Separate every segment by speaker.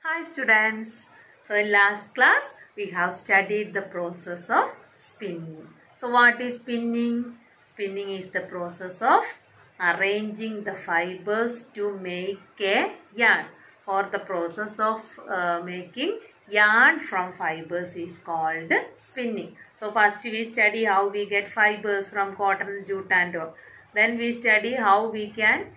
Speaker 1: Hi students. So in last class we have studied the process of spinning. So what is spinning? Spinning is the process of arranging the fibers to make a yarn, or the process of making yarn from fibers is called spinning. So first we study how we get fibers from cotton, jute and all. Then we study how we can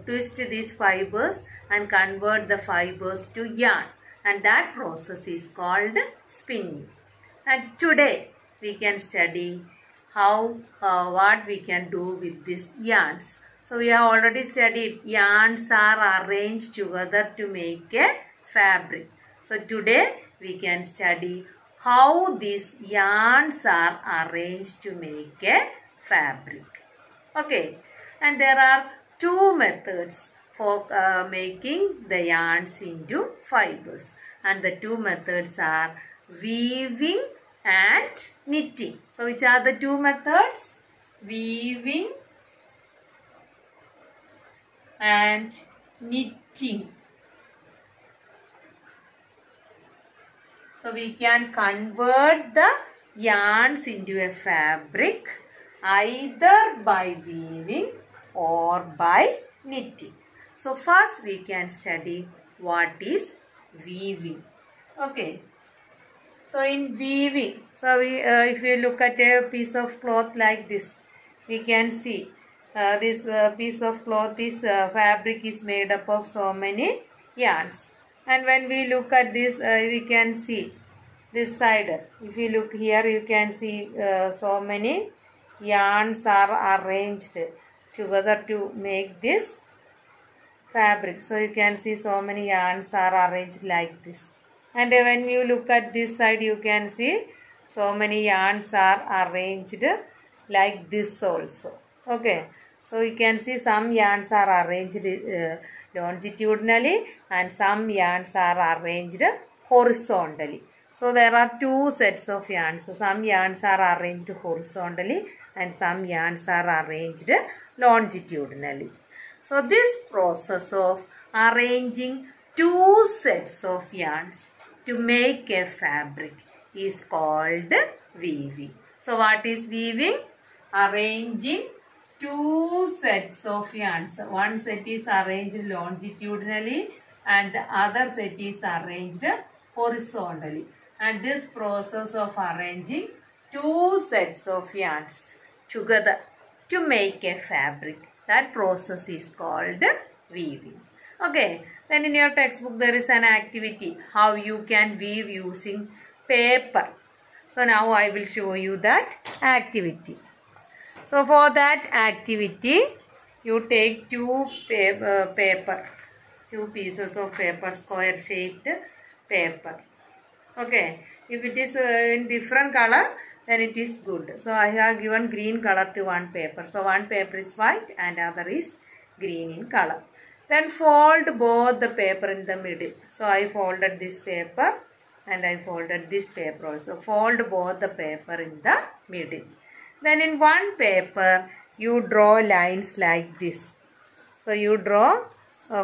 Speaker 1: twist these fibers and convert the fibers to yarn, and that process is called spinning. And today we can study how what we can do with these yarns. So we have already studied yarns are arranged together to make a fabric. So today we can study how these yarns are arranged to make a fabric. Okay, and there are two methods for making the yarns into fibers, and the two methods are weaving and knitting. So which are the two methods? Weaving and knitting. So we can convert the yarns into a fabric either by weaving or by knitting. So first we can study what is weaving. Okay. So in weaving, so if we look at a piece of cloth like this, we can see this piece of cloth is fabric is made up of so many yarns. And when we look at this, we can see this side. If you look here, you can see so many yarns are arranged together to make this fabric. So you can see so many yarns are arranged like this. And when you look at this side, you can see so many yarns are arranged like this also. Okay. So you can see some yarns are arranged longitudinally and some yarns are arranged horizontally. So there are two sets of yarns. So some yarns are arranged horizontally and some yarns are arranged longitudinally. So this process of arranging two sets of yarns to make a fabric is called weaving. So what is weaving? Arranging two sets of yarns. One set is arranged longitudinally and the other set is arranged horizontally. And this process of arranging two sets of yarns together to make a fabric, that process is called weaving. Okay, then in your textbook there is an activity how you can weave using paper. So now I will show you that activity. So for that activity, you take two pieces of paper, square shaped paper. Okay, if it is in different color, then it is good. So I have given green color to one paper. So one paper is white and other is green in color. Then fold both the paper in the middle. So I folded this paper and I folded this paper also. Fold both the paper in the middle. Then in one paper, you draw lines like this. So you draw,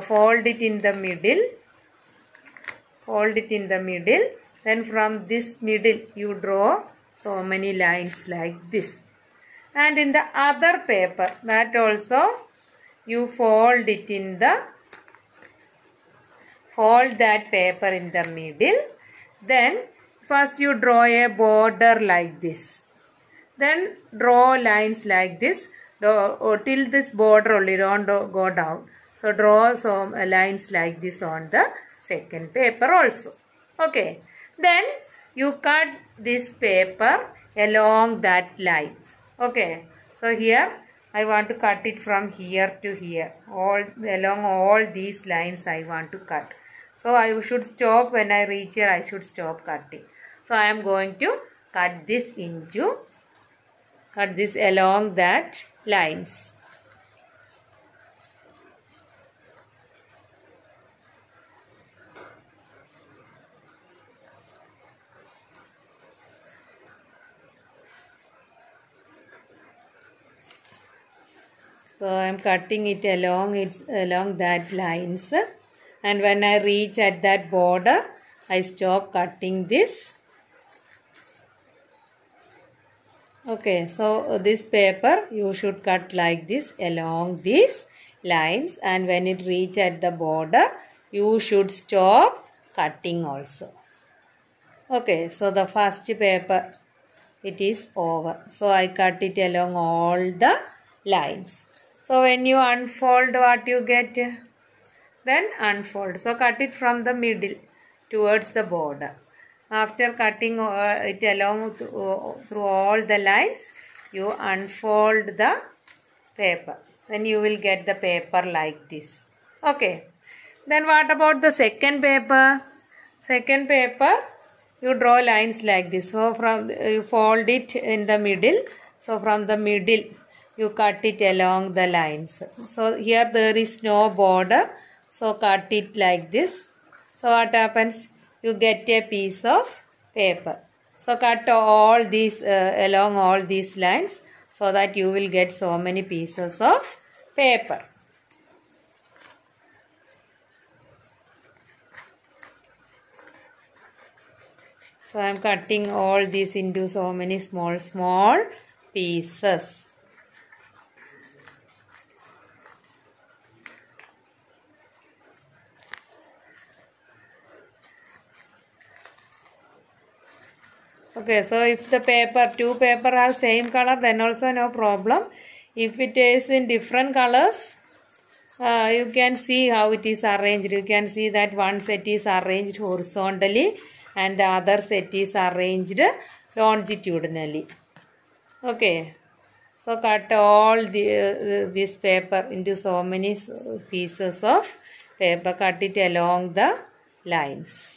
Speaker 1: fold it in the middle. Fold it in the middle. Then from this middle, you draw so many lines like this. And in the other paper, that also you fold that paper in the middle. Then first you draw a border like this. Then draw lines like this till this border only, don't go down. So draw some lines like this on the second paper also. Okay. Then you cut this paper along that line. Okay. So here I want to cut it from here to here. Along all these lines I want to cut. So I should stop when I reach here. I should stop cutting. So I am going to cut this along that lines. So I am cutting it along that lines, and when I reach at that border, I stop cutting this. Okay, so this paper you should cut like this along these lines, and when it reach at the border, you should stop cutting also. Okay, so the first paper, it is over. So I cut it along all the lines. So when you unfold, what you get? Then unfold. So cut it from the middle towards the border. After cutting it along through all the lines, you unfold the paper. Then you will get the paper like this. Okay. Then what about the second paper? Second paper, you draw lines like this. So from you fold it in the middle. So from the middle, you cut it along the lines. So here there is no border. So cut it like this. So what happens? You get a piece of paper. So cut all these along all these lines so that you will get so many pieces of paper. So I am cutting all these into so many small pieces. Okay, so if the two paper have same color, then also no problem. If it is in different colors, you can see how it is arranged. You can see that one set is arranged horizontally and the other set is arranged longitudinally. Okay, so cut all this paper into so many pieces of paper. Cut it along the lines.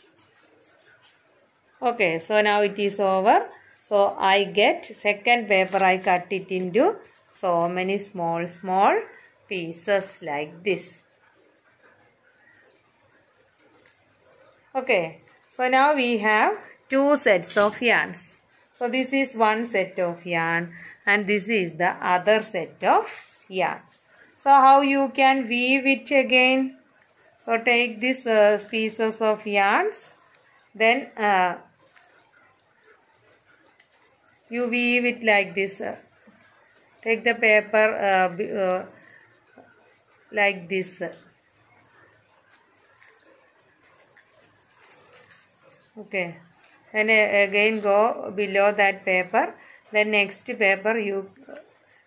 Speaker 1: Okay, so now it is over. So I get second paper, I cut it into so many small pieces like this. Okay, so now we have two sets of yarns. So this is one set of yarn and this is the other set of yarn. So how you can weave it again? So take these pieces of yarns, then you weave it like this. Take the paper like this. Okay. Then again go below that paper. Then next paper you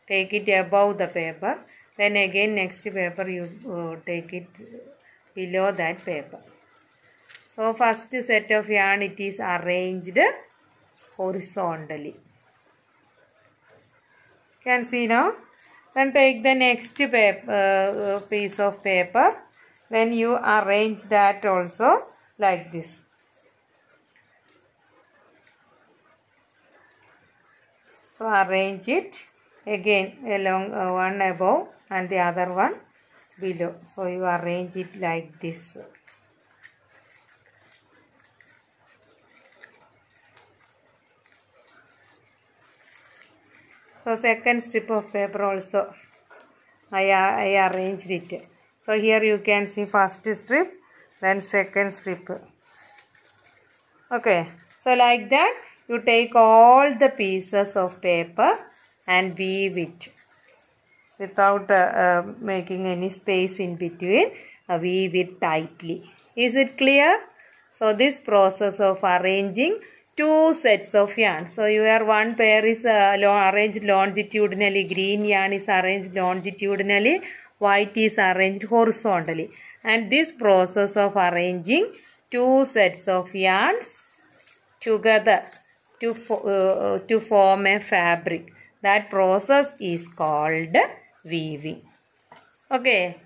Speaker 1: take it above the paper. Then again next paper you take it below that paper. So first set of yarn, it is arranged horizontally. Can see now. Then take the next paper, piece of paper. Then you arrange that also like this. So arrange it again along one above and the other one below. So you arrange it like this. So second strip of paper also I arranged it. So here you can see first strip, then second strip. Okay, so like that you take all the pieces of paper and weave it without making any space in between. Weave it tightly. Is it clear? So this process of arranging two sets of yarn. So your one pair is arranged longitudinally. Green yarn is arranged longitudinally. White is arranged horizontally. And this process of arranging two sets of yarns together to form a fabric, that process is called weaving. Okay.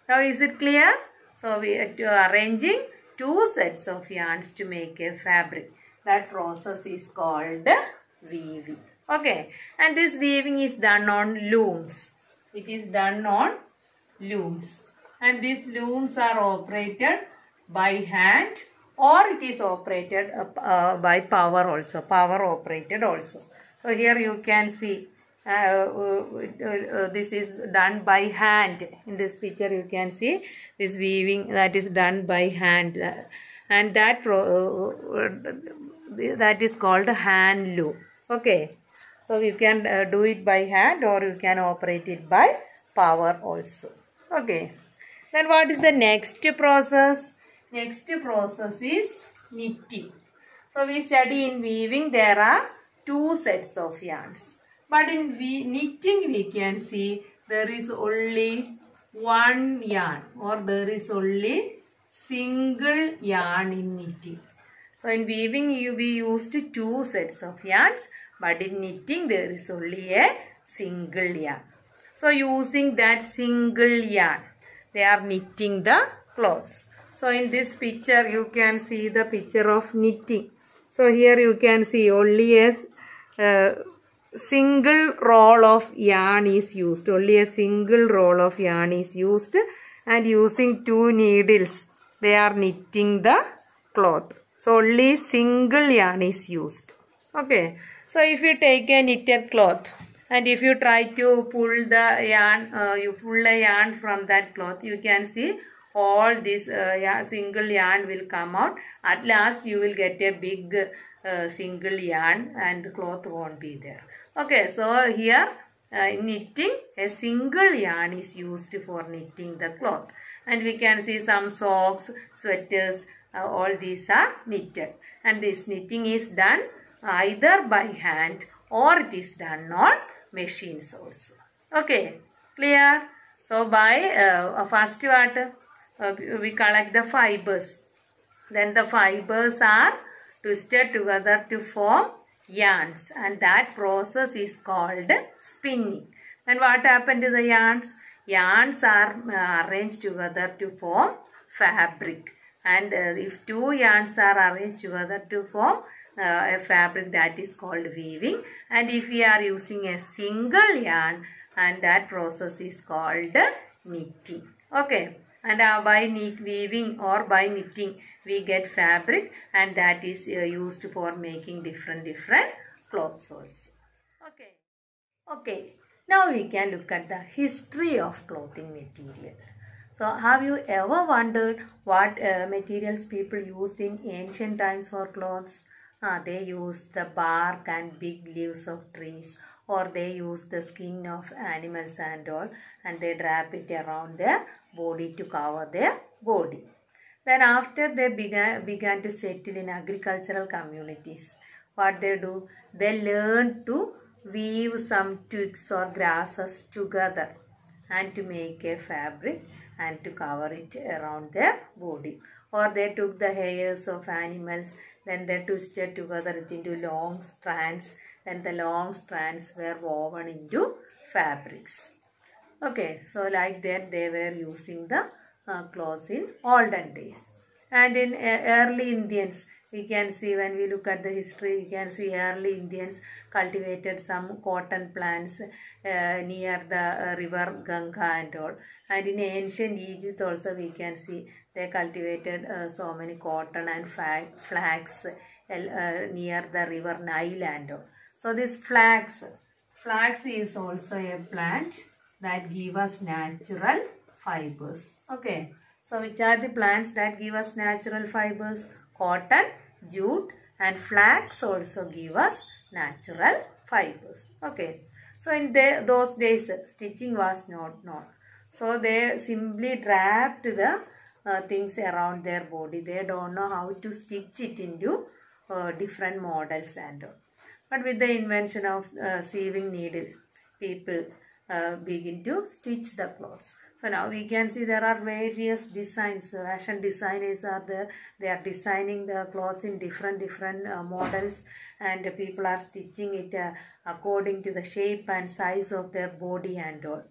Speaker 1: Now is it clear? So we are arranging two sets of yarns to make a fabric. That process is called weaving. Okay. And this weaving is done on looms. It is done on looms. And these looms are operated by hand or it is operated by power also. Power operated also. So here you can see this is done by hand. In this picture you can see this weaving that is done by hand, and that that is called hand loom. Okay, so you can do it by hand or you can operate it by power also. Okay, then what is the next process? Next process is knitting. So we study in weaving there are two sets of yarns, but in knitting we can see there is only one yarn, or there is only single yarn in knitting. So in weaving we used two sets of yarns, but in knitting there is only a single yarn. So using that single yarn, they are knitting the clothes. So in this picture you can see the picture of knitting. So here you can see only a single roll of yarn is used. Only a single roll of yarn is used, and using two needles they are knitting the cloth. So only single yarn is used. Okay. So if you take a knitted cloth and if you try to pull the yarn, you pull a yarn from that cloth, you can see all this single yarn will come out. At last you will get a big single yarn and the cloth won't be there. Okay, so here in knitting a single yarn is used for knitting the cloth, and we can see some socks, sweaters, all these are knitted, and this knitting is done either by hand or it is done on machines also. Okay, clear? So by first what? We collect the fibers. Then the fibers are twisted together to form yarns, and that process is called spinning. And what happened to the yarns? Yarns are arranged together to form fabric. And if two yarns are arranged together to form a fabric, that is called weaving. And if we are using a single yarn, and that process is called knitting. Okay. And by weaving or by knitting we get fabric, and that is used for making different clothes also. Okay. Now we can look at the history of clothing material. So have you ever wondered what materials people used in ancient times for clothes? They used the bark and big leaves of trees, or they used the skin of animals and all, and they wrap it around their body to cover their body. Then after they began to settle in agricultural communities, what they do? They learned to weave some twigs or grasses together and to make a fabric and to cover it around their body. Or they took the hairs of animals, then they twisted together it into long strands, then the long strands were woven into fabrics. Okay, so like that they were using the clothes in olden days. And in early Indians, we can see, when we look at the history, we can see early Indians cultivated some cotton plants near the river Ganga and all. And in ancient Egypt also we can see they cultivated so many cotton and flax near the river Nile and all. So this flax is also a plant that give us natural fibers. Okay. So which are the plants that give us natural fibers? Cotton, jute and flax also give us natural fibers. Okay. So in those days stitching was not known. So they simply wrapped the things around their body. They don't know how to stitch it into different models and all. But with the invention of sewing needle, people begin to stitch the clothes. So now we can see there are various designs. Fashion designers are there. They are designing the clothes in different models, and people are stitching it according to the shape and size of their body and all.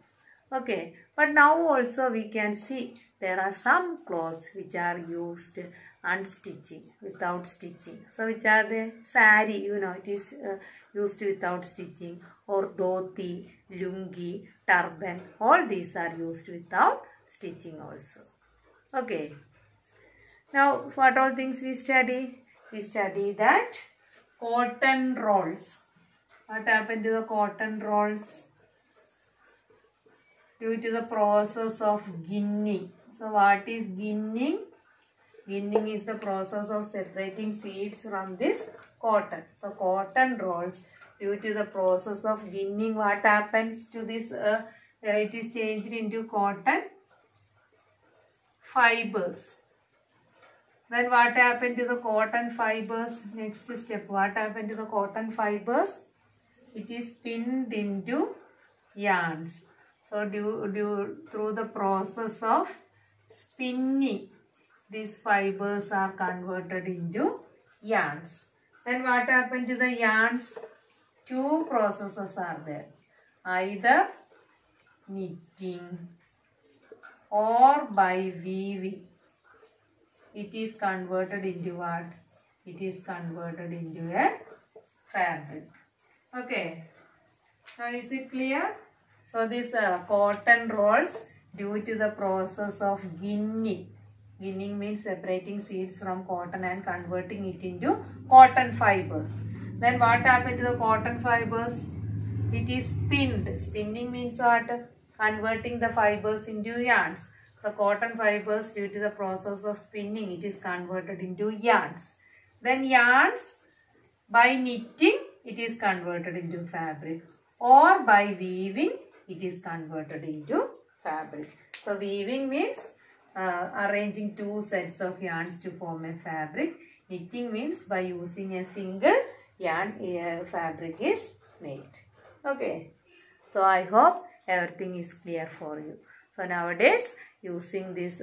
Speaker 1: Okay, but now also we can see there are some clothes which are used unstitching, without stitching. So which are the sari, it is used without stitching, or dhoti, lungi, turban, all these are used without stitching also. Okay. Now what all things we study? We study that cotton rolls. What happened to the cotton rolls? Due to the process of ginning. So what is ginning? Ginning is the process of separating seeds from this cotton. So cotton rolls, due to the process of ginning, what happens to this? It is changed into cotton fibers. Then what happened to the cotton fibers? Next step, what happened to the cotton fibers? It is spinned into yarns. So through the process of spinning, these fibers are converted into yarns. Then what happened to the yarns? Two processes are there. Either knitting or by weaving. It is converted into what? It is converted into a fabric. Okay. Now is it clear? So this cotton rolls, due to the process of ginning. Ginning means separating seeds from cotton and converting it into cotton fibers. Then what happened to the cotton fibers? It is spinned. Spinning means what? Converting the fibers into yarns. So cotton fibers, due to the process of spinning, it is converted into yarns. Then yarns, by knitting, it is converted into fabric. Or by weaving, it is converted into fabric. So weaving means arranging two sets of yarns to form a fabric. Knitting means by using a single yarn, fabric is made. Okay. So I hope everything is clear for you. So nowadays, using this,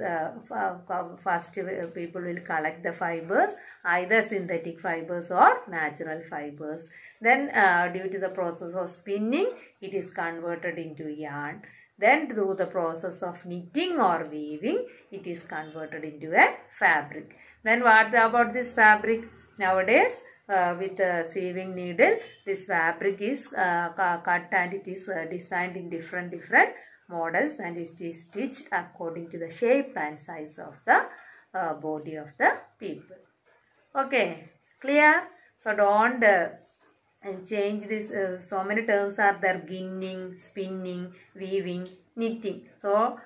Speaker 1: first people will collect the fibers, either synthetic fibers or natural fibers. Then due to the process of spinning, it is converted into yarn. Then through the process of knitting or weaving, it is converted into a fabric. Then what about this fabric? Nowadays, with a sieving needle, this fabric is cut and it is designed in different models, and it is stitched according to the shape and size of the body of the people. Okay, clear? So don't change this. So many terms are there: ginning, spinning, weaving, knitting. So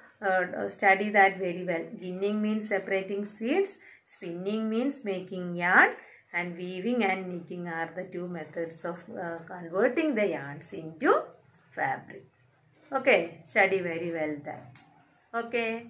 Speaker 1: study that very well. Ginning means separating seeds, spinning means making yarn, and weaving and knitting are the two methods of converting the yarns into fabric. Okay, study very well that. Okay.